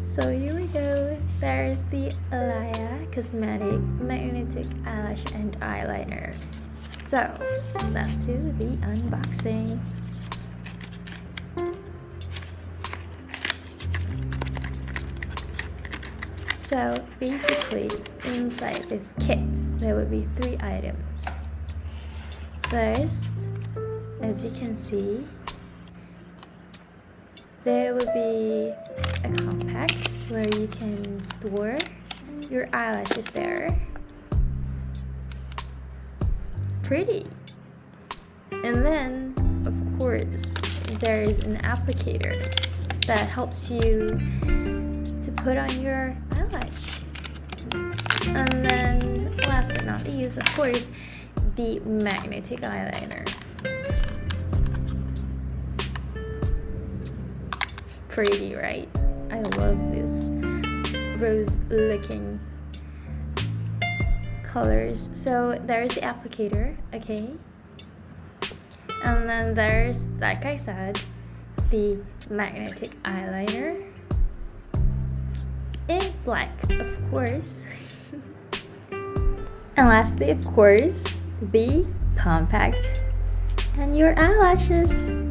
So here we go. There's the Alaia Cosmetic Magnetic Eyelash and Eyeliner. So let's do the unboxing. So basically, inside this kit, there will be 3 items. First, as you can see, there will be a compact where you can store your eyelashes there. Pretty. And then, of course, there is an applicator that helps you to put on your eyelash. And then, last but not least, of course, the magnetic eyeliner. Pretty, right? I love this rose looking colors. So there's the applicator, okay, and then there's, like I said, the magnetic eyeliner in black, of course. And lastly, of course, the compact and your eyelashes.